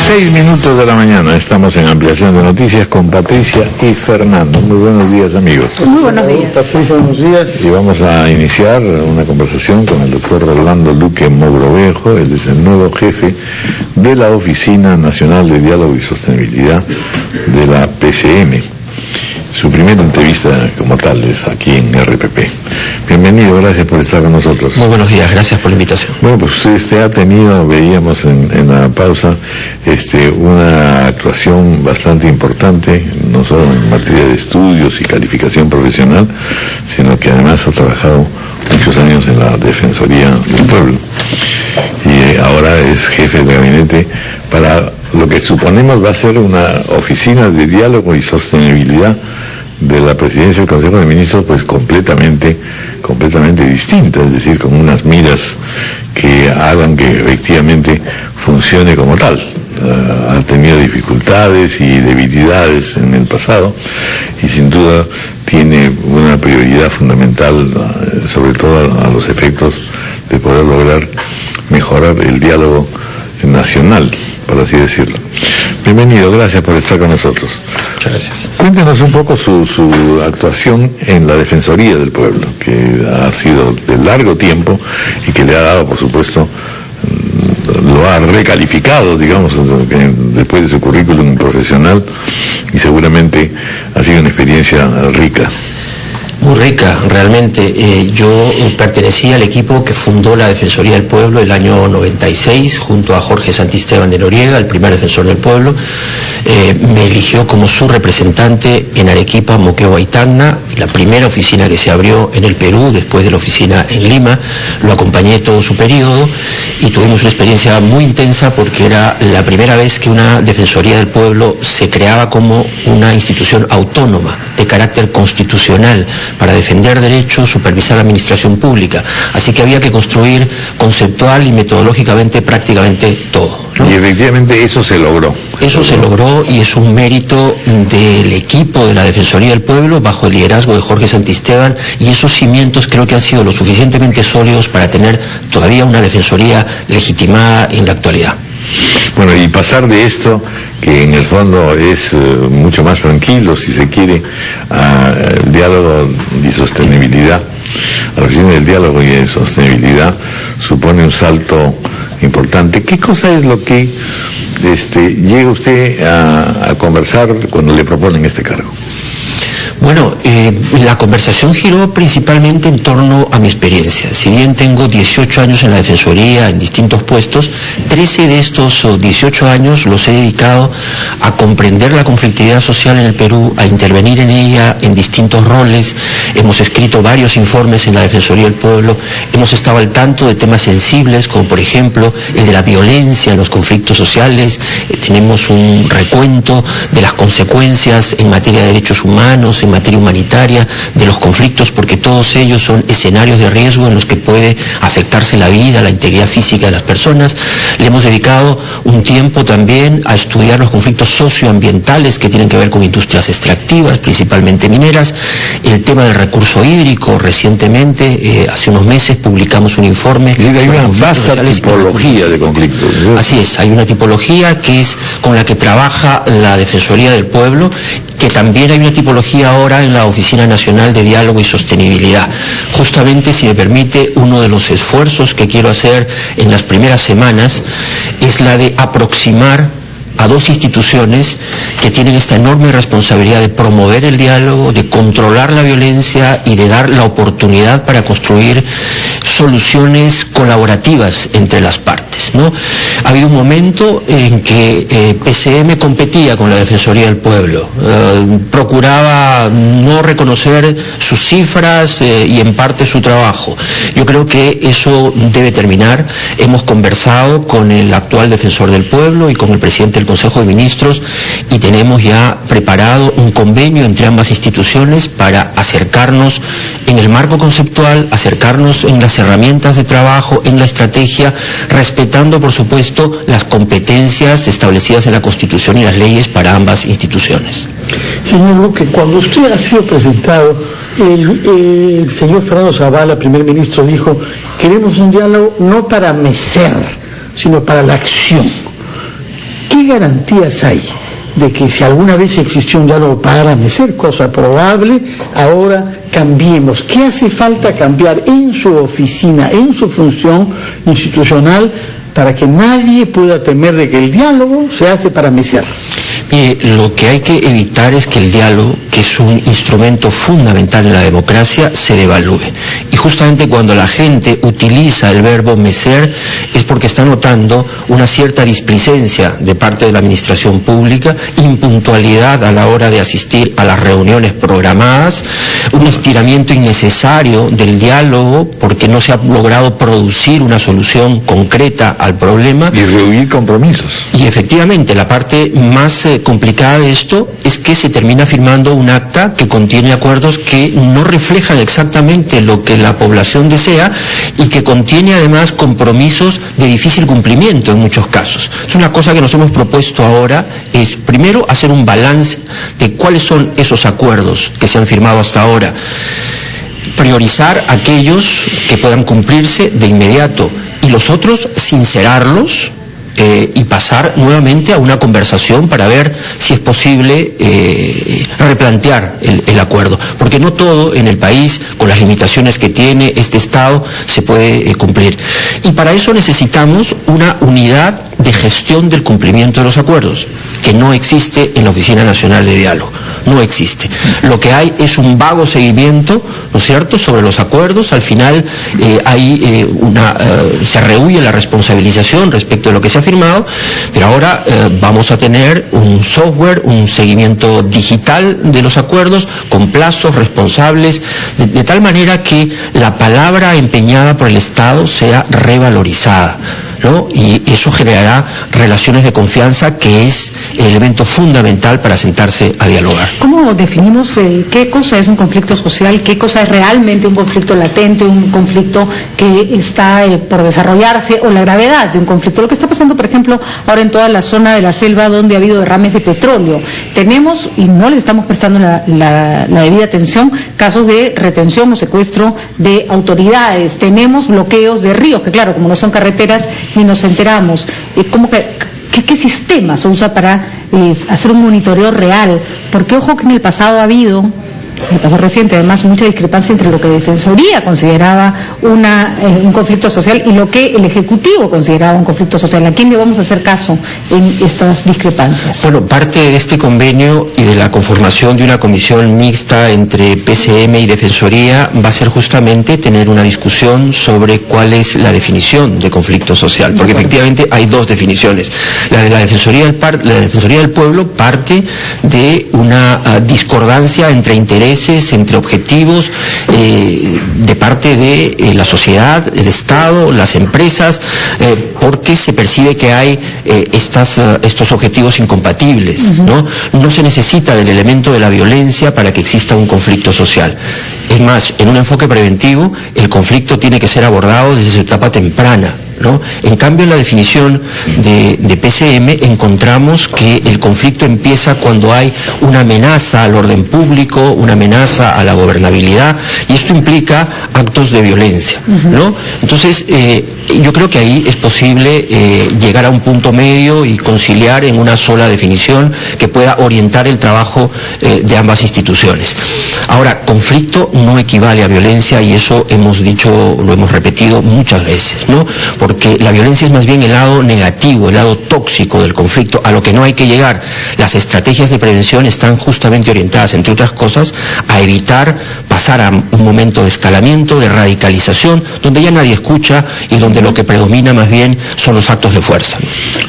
6:06 de la mañana, estamos en Ampliación de Noticias con Patricia y Fernando. Muy buenos días, amigos. Muy buenos días. Patricia, buenos días. Y vamos a iniciar una conversación con el doctor Rolando Luque Mogrovejo. Él es el nuevo jefe de la Oficina Nacional de Diálogo y Sostenibilidad de la PCM. Su primera entrevista como tal es aquí en RPP. Bienvenido, gracias por estar con nosotros. Muy buenos días, gracias por la invitación. Bueno, pues usted ha tenido, veíamos en la pausa, una actuación bastante importante, no solo en materia de estudios y calificación profesional, sino que además ha trabajado muchos años en la Defensoría del Pueblo. Y ahora es jefe de gabinete para lo que suponemos va a ser una oficina de diálogo y sostenibilidad de la Presidencia del Consejo de Ministros, pues completamente distinta, es decir, con unas miras que hagan que efectivamente funcione como tal. Ha tenido dificultades y debilidades en el pasado y sin duda tiene una prioridad fundamental, sobre todo a los efectos de poder lograr mejorar el diálogo nacional, por así decirlo. Bienvenido, gracias por estar con nosotros. Muchas gracias. Cuéntenos un poco su actuación en la Defensoría del Pueblo, que ha sido de largo tiempo y que le ha dado, por supuesto, lo ha recalificado, digamos, después de su currículum profesional, y seguramente ha sido una experiencia rica. Muy rica, realmente. Yo pertenecía al equipo que fundó la Defensoría del Pueblo el año 96, junto a Jorge Santisteban de Noriega, el primer defensor del pueblo. Me eligió como su representante en Arequipa, Moquegua y Tacna, la primera oficina que se abrió en el Perú, después de la oficina en Lima. Lo acompañé todo su periodo y tuvimos una experiencia muy intensa porque era la primera vez que una Defensoría del Pueblo se creaba como una institución autónoma, de carácter constitucional, para defender derechos, supervisar la administración pública. Así que había que construir conceptual y metodológicamente prácticamente todo, ¿no? Y efectivamente eso se logró. Eso se logró y es un mérito del equipo de la Defensoría del Pueblo bajo el liderazgo de Jorge Santisteban, y esos cimientos creo que han sido lo suficientemente sólidos para tener todavía una Defensoría legitimada en la actualidad. Bueno, y pasar de esto, que en el fondo es mucho más tranquilo, si se quiere, al diálogo y sostenibilidad, a la oficina del diálogo y de sostenibilidad, supone un salto importante. ¿Qué cosa es lo que llega usted a conversar cuando le proponen este cargo? Bueno, la conversación giró principalmente en torno a mi experiencia. Si bien tengo 18 años en la Defensoría, en distintos puestos, 13 de estos 18 años los he dedicado a comprender la conflictividad social en el Perú, a intervenir en ella en distintos roles. Hemos escrito varios informes en la Defensoría del Pueblo, hemos estado al tanto de temas sensibles, como por ejemplo el de la violencia en los conflictos sociales. Tenemos un recuento de las consecuencias en materia de derechos humanos, en materia humanitaria, de los conflictos, porque todos ellos son escenarios de riesgo en los que puede afectarse la vida, la integridad física de las personas. Le hemos dedicado un tiempo también a estudiar los conflictos socioambientales que tienen que ver con industrias extractivas, principalmente mineras, el tema del recurso hídrico. Recientemente, hace unos meses, publicamos un informe. Y hay una vasta tipología de conflictos, ¿sí? Así es, hay una tipología que es con la que trabaja la Defensoría del Pueblo, que también hay una tipología ahora en la Oficina Nacional de Diálogo y Sostenibilidad. Justamente, si me permite, uno de los esfuerzos que quiero hacer en las primeras semanas es la de aproximar a dos instituciones que tienen esta enorme responsabilidad de promover el diálogo, de controlar la violencia y de dar la oportunidad para construir soluciones colaborativas entre las partes, ¿no? Ha habido un momento en que PCM competía con la Defensoría del Pueblo, procuraba no reconocer sus cifras y en parte su trabajo. Yo creo que eso debe terminar. Hemos conversado con el actual Defensor del Pueblo y con el presidente del Consejo de Ministros y tenemos ya preparado un convenio entre ambas instituciones para acercarnos en el marco conceptual, acercarnos en las herramientas de trabajo, en la estrategia, respetando por supuesto las competencias establecidas en la Constitución y las leyes para ambas instituciones. Señor Luque, cuando usted ha sido presentado, el señor Fernando Zavala, primer ministro, dijo: queremos un diálogo no para mecer, sino para la acción. ¿Qué ¿qué garantías hay de que si alguna vez existió un diálogo para Mecser, cosa probable, ahora cambiemos? ¿Qué hace falta cambiar en su oficina, en su función institucional, para que nadie pueda temer de que el diálogo se hace para Mecser? Lo que hay que evitar es que el diálogo, que es un instrumento fundamental en la democracia, se devalúe. Y justamente cuando la gente utiliza el verbo mecer es porque está notando una cierta displicencia de parte de la administración pública, impuntualidad a la hora de asistir a las reuniones programadas, un estiramiento innecesario del diálogo porque no se ha logrado producir una solución concreta al problema. Y rehuir compromisos. Y efectivamente, la parte más complicada de esto es que se termina firmando un acta que contiene acuerdos que no reflejan exactamente lo que la población desea y que contiene además compromisos de difícil cumplimiento en muchos casos. Es una cosa que nos hemos propuesto ahora, es primero hacer un balance de cuáles son esos acuerdos que se han firmado hasta ahora, priorizar aquellos que puedan cumplirse de inmediato y los otros sincerarlos, y pasar nuevamente a una conversación para ver si es posible replantear el acuerdo, porque no todo en el país, con las limitaciones que tiene este Estado, se puede cumplir. Y para eso necesitamos una unidad de gestión del cumplimiento de los acuerdos, que no existe en la Oficina Nacional de Diálogo. No existe. Lo que hay es un vago seguimiento, ¿no es cierto?, sobre los acuerdos. Al final se rehuye la responsabilización respecto de lo que se ha firmado, pero ahora vamos a tener un software, un seguimiento digital de los acuerdos, con plazos responsables, de tal manera que la palabra empeñada por el Estado sea revalorizada, ¿no? Y eso generará relaciones de confianza, que es el elemento fundamental para sentarse a dialogar. ¿Cómo definimos qué cosa es un conflicto social, qué cosa es realmente un conflicto latente, un conflicto que está por desarrollarse, o la gravedad de un conflicto? Lo que está pasando, por ejemplo, ahora en toda la zona de la selva donde ha habido derrames de petróleo. Tenemos, y no le estamos prestando la debida atención, casos de retención o secuestro de autoridades. Tenemos bloqueos de ríos, que claro, como no son carreteras, ni nos enteramos. ¿Qué sistema se usa para hacer un monitoreo real? Porque ojo que en el pasado ha habido, en el pasado reciente además, mucha discrepancia entre lo que Defensoría consideraba un conflicto social y lo que el Ejecutivo consideraba un conflicto social. ¿A quién le vamos a hacer caso en estas discrepancias? Bueno, parte de este convenio y de la conformación de una comisión mixta entre PCM y Defensoría va a ser justamente tener una discusión sobre cuál es la definición de conflicto social, porque efectivamente hay dos definiciones. La de la Defensoría del Pueblo parte de una discordancia entre intereses, entre objetivos de parte de la sociedad, el Estado, las empresas, porque se percibe que hay estos objetivos incompatibles, ¿no? No se necesita del elemento de la violencia para que exista un conflicto social. Es más, en un enfoque preventivo, el conflicto tiene que ser abordado desde su etapa temprana, ¿no? En cambio, en la definición de PCM encontramos que el conflicto empieza cuando hay una amenaza al orden público, una amenaza a la gobernabilidad, y esto implica actos de violencia, ¿no? Entonces, yo creo que ahí es posible llegar a un punto medio y conciliar en una sola definición que pueda orientar el trabajo de ambas instituciones. Ahora, conflicto no equivale a violencia, y eso hemos dicho, lo hemos repetido muchas veces, ¿no? Porque la violencia es más bien el lado negativo, el lado tóxico del conflicto, a lo que no hay que llegar. Las estrategias de prevención están justamente orientadas, entre otras cosas, a evitar pasar a un momento de escalamiento, de radicalización, donde ya nadie escucha y donde lo que predomina más bien son los actos de fuerza.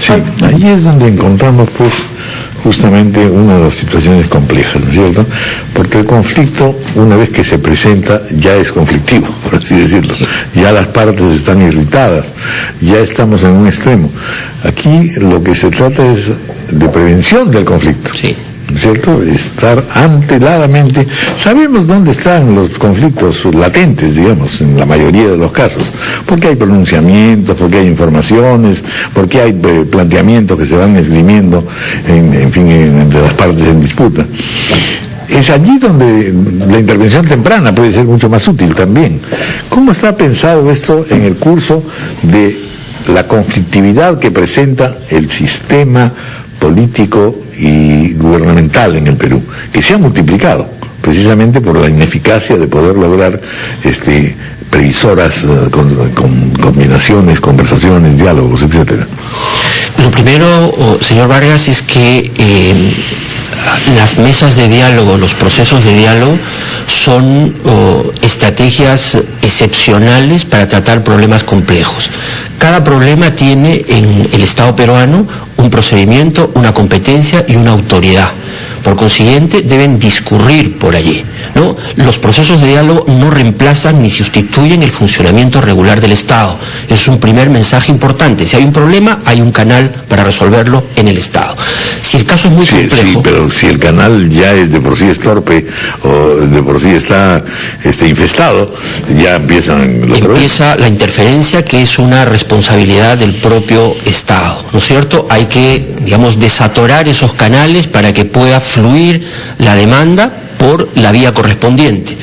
Sí, ahí es donde encontramos pues justamente una de las situaciones complejas, ¿no es cierto? Porque el conflicto, una vez que se presenta, ya es conflictivo, por así decirlo. Ya las partes están irritadas, ya estamos en un extremo. Aquí lo que se trata es de prevención del conflicto. Sí. ¿Cierto? Estar anteladamente. Sabemos dónde están los conflictos latentes, digamos, en la mayoría de los casos, porque hay pronunciamientos, porque hay informaciones, porque hay planteamientos que se van esgrimiendo entre las partes en disputa. Es allí donde la intervención temprana puede ser mucho más útil también. ¿Cómo está pensado esto en el curso de la conflictividad que presenta el sistema político y gubernamental en el Perú, que se ha multiplicado precisamente por la ineficacia de poder lograr previsoras con combinaciones, conversaciones, diálogos, etcétera. Lo primero, señor Vargas, es que las mesas de diálogo, los procesos de diálogo son estrategias excepcionales para tratar problemas complejos. Cada problema tiene en el Estado peruano un procedimiento, una competencia y una autoridad. Por consiguiente, deben discurrir por allí, ¿no? Los procesos de diálogo no reemplazan ni sustituyen el funcionamiento regular del Estado. Es un primer mensaje importante. Si hay un problema, hay un canal para resolverlo en el Estado. Si el caso es muy complejo... Sí, pero si el canal ya es de por sí es torpe o de por sí está infestado, ya empiezan los problemas. Empieza la interferencia, que es una responsabilidad del propio Estado, ¿no es cierto? Hay que, desatorar esos canales para que pueda fluir la demanda por la vía correspondiente.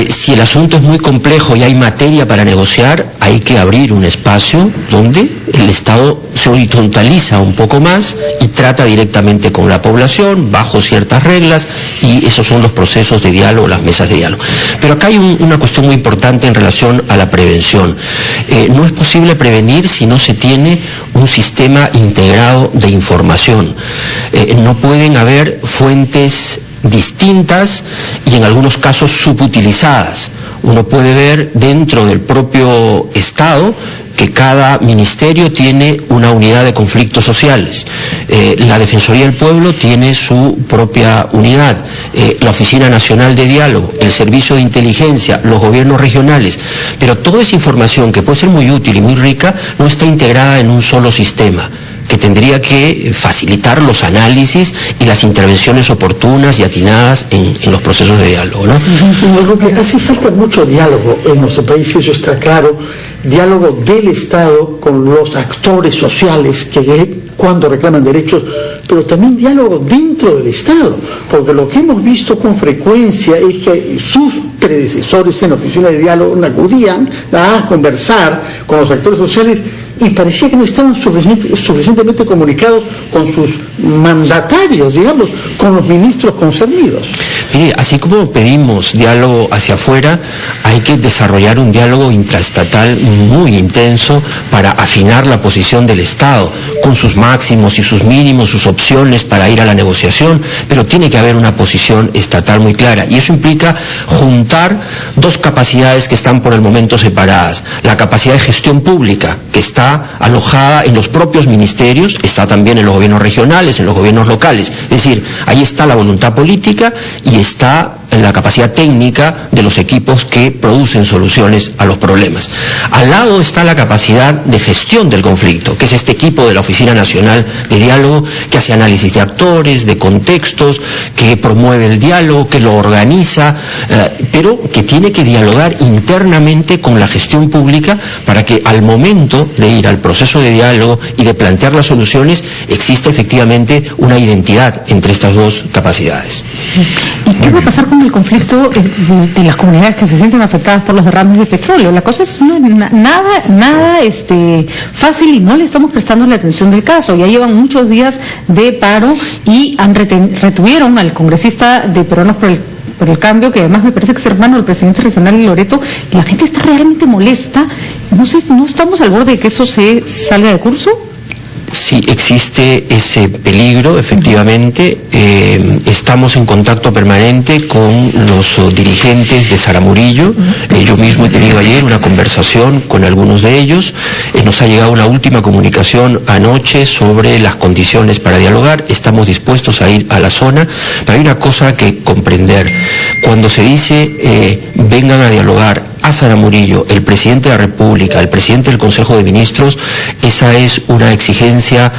Si el asunto es muy complejo y hay materia para negociar, hay que abrir un espacio donde el Estado se horizontaliza un poco más y trata directamente con la población bajo ciertas reglas, y esos son los procesos de diálogo, las mesas de diálogo. Pero acá hay una cuestión muy importante en relación a la prevención. No es posible prevenir si no se tiene un sistema integrado de información. No pueden haber fuentes distintas y en algunos casos subutilizadas. Uno puede ver dentro del propio Estado que cada ministerio tiene una unidad de conflictos sociales. La Defensoría del Pueblo tiene su propia unidad, la Oficina Nacional de Diálogo, el Servicio de Inteligencia, los gobiernos regionales, pero toda esa información, que puede ser muy útil y muy rica, no está integrada en un solo sistema, que tendría que facilitar los análisis y las intervenciones oportunas y atinadas en los procesos de diálogo, ¿no? Lo que hace falta mucho diálogo en nuestro país, eso está claro, diálogo del Estado con los actores sociales que cuando reclaman derechos, pero también diálogo dentro del Estado, porque lo que hemos visto con frecuencia es que sus predecesores en la oficina de diálogo acudían a conversar con los actores sociales y parecía que no estaban suficientemente comunicados con sus mandatarios, con los ministros concernidos. Mire, así como pedimos diálogo hacia afuera, hay que desarrollar un diálogo intraestatal muy intenso para afinar la posición del Estado, con sus máximos y sus mínimos, sus opciones para ir a la negociación, pero tiene que haber una posición estatal muy clara, y eso implica juntar dos capacidades que están por el momento separadas: la capacidad de gestión pública, que está alojada en los propios ministerios, está también en los gobiernos regionales, en los gobiernos locales, es decir, ahí está la voluntad política y está en la capacidad técnica de los equipos que producen soluciones a los problemas. Al lado está la capacidad de gestión del conflicto, que es este equipo de la Oficina Nacional de Diálogo, que hace análisis de actores, de contextos, que promueve el diálogo, que lo organiza, pero que tiene que dialogar internamente con la gestión pública para que al momento de ir al proceso de diálogo y de plantear las soluciones exista efectivamente una identidad entre estas dos capacidades. ¿Y qué va a pasar con el conflicto de las comunidades que se sienten afectadas por los derrames de petróleo? La cosa es nada fácil, y no le estamos prestando la atención del caso. Ya llevan muchos días de paro y retuvieron al congresista de Peruanos por el Cambio, que además me parece que es hermano del presidente regional Loreto, y la gente está realmente molesta. No sé, ¿no estamos al borde de que eso se salga de curso? Sí, existe ese peligro, efectivamente. Estamos en contacto permanente con los dirigentes de Saramurillo. Yo mismo he tenido ayer una conversación con algunos de ellos. Nos ha llegado una última comunicación anoche sobre las condiciones para dialogar. Estamos dispuestos a ir a la zona, pero hay una cosa que comprender. Cuando se dice vengan a dialogar a Saramurillo, el presidente de la República, el presidente del Consejo de Ministros, esa es una exigencia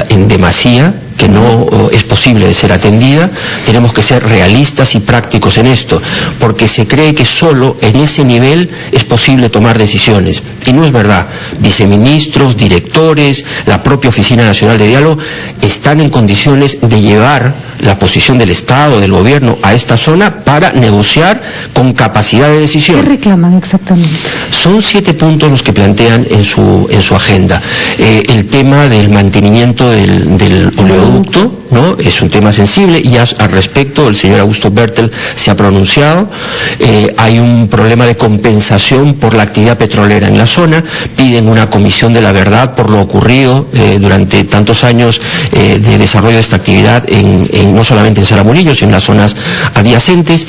en demasía, que no es posible de ser atendida. Tenemos que ser realistas y prácticos en esto, porque se cree que solo en ese nivel es posible tomar decisiones, y no es verdad. Viceministros, directores, la propia Oficina Nacional de Diálogo están en condiciones de llevar la posición del Estado, del gobierno a esta zona para negociar con capacidad de decisión. ¿Qué reclaman exactamente? Son 7 puntos los que plantean en su agenda. El tema del mantenimiento del oleoducto, ¿no? Es un tema sensible y al respecto el señor Augusto Bertel se ha pronunciado. Hay un problema de compensación por la actividad petrolera en la zona, piden una comisión de la verdad por lo ocurrido durante tantos años de desarrollo de esta actividad no solamente en Saramurillo, sino en las zonas adyacentes.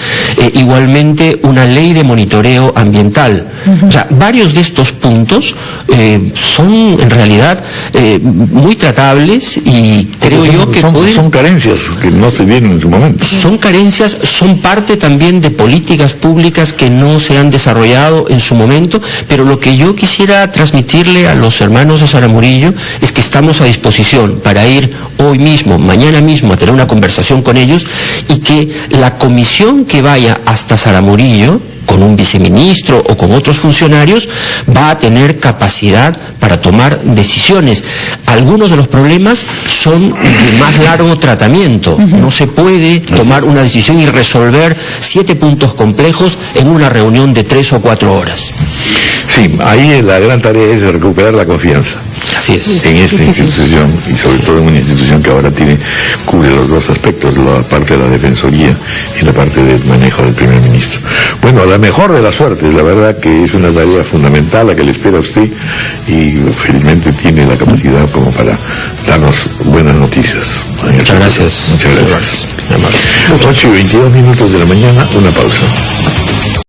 Igualmente una ley de monitoreo ambiental. O sea, varios de estos puntos son en realidad muy tratables y creo yo que son carencias que no se dieron en su momento. Son carencias, son parte también de políticas públicas que no se han desarrollado en su momento, pero lo que yo quisiera transmitirle a los hermanos de Saramurillo es que estamos a disposición para ir hoy mismo, mañana mismo, a tener una conversación con ellos y que la comisión que vaya hasta Saramurillo, con un viceministro o con otros funcionarios, va a tener capacidad para tomar decisiones. Algunos de los problemas son de más largo tratamiento. No se puede tomar una decisión y resolver 7 puntos complejos en una reunión de 3 o 4 horas. Sí, ahí la gran tarea es recuperar la confianza. Así es. En esta institución, y sobre todo en una institución que ahora cubre los dos aspectos, la parte de la defensoría y la parte del manejo del primer ministro. Bueno, a la mejor de las suertes, la verdad que es una tarea fundamental la que le espera a usted y felizmente tiene la capacidad como para darnos buenas noticias. Muchas gracias. Muchas gracias. 8:22 de la mañana, una pausa.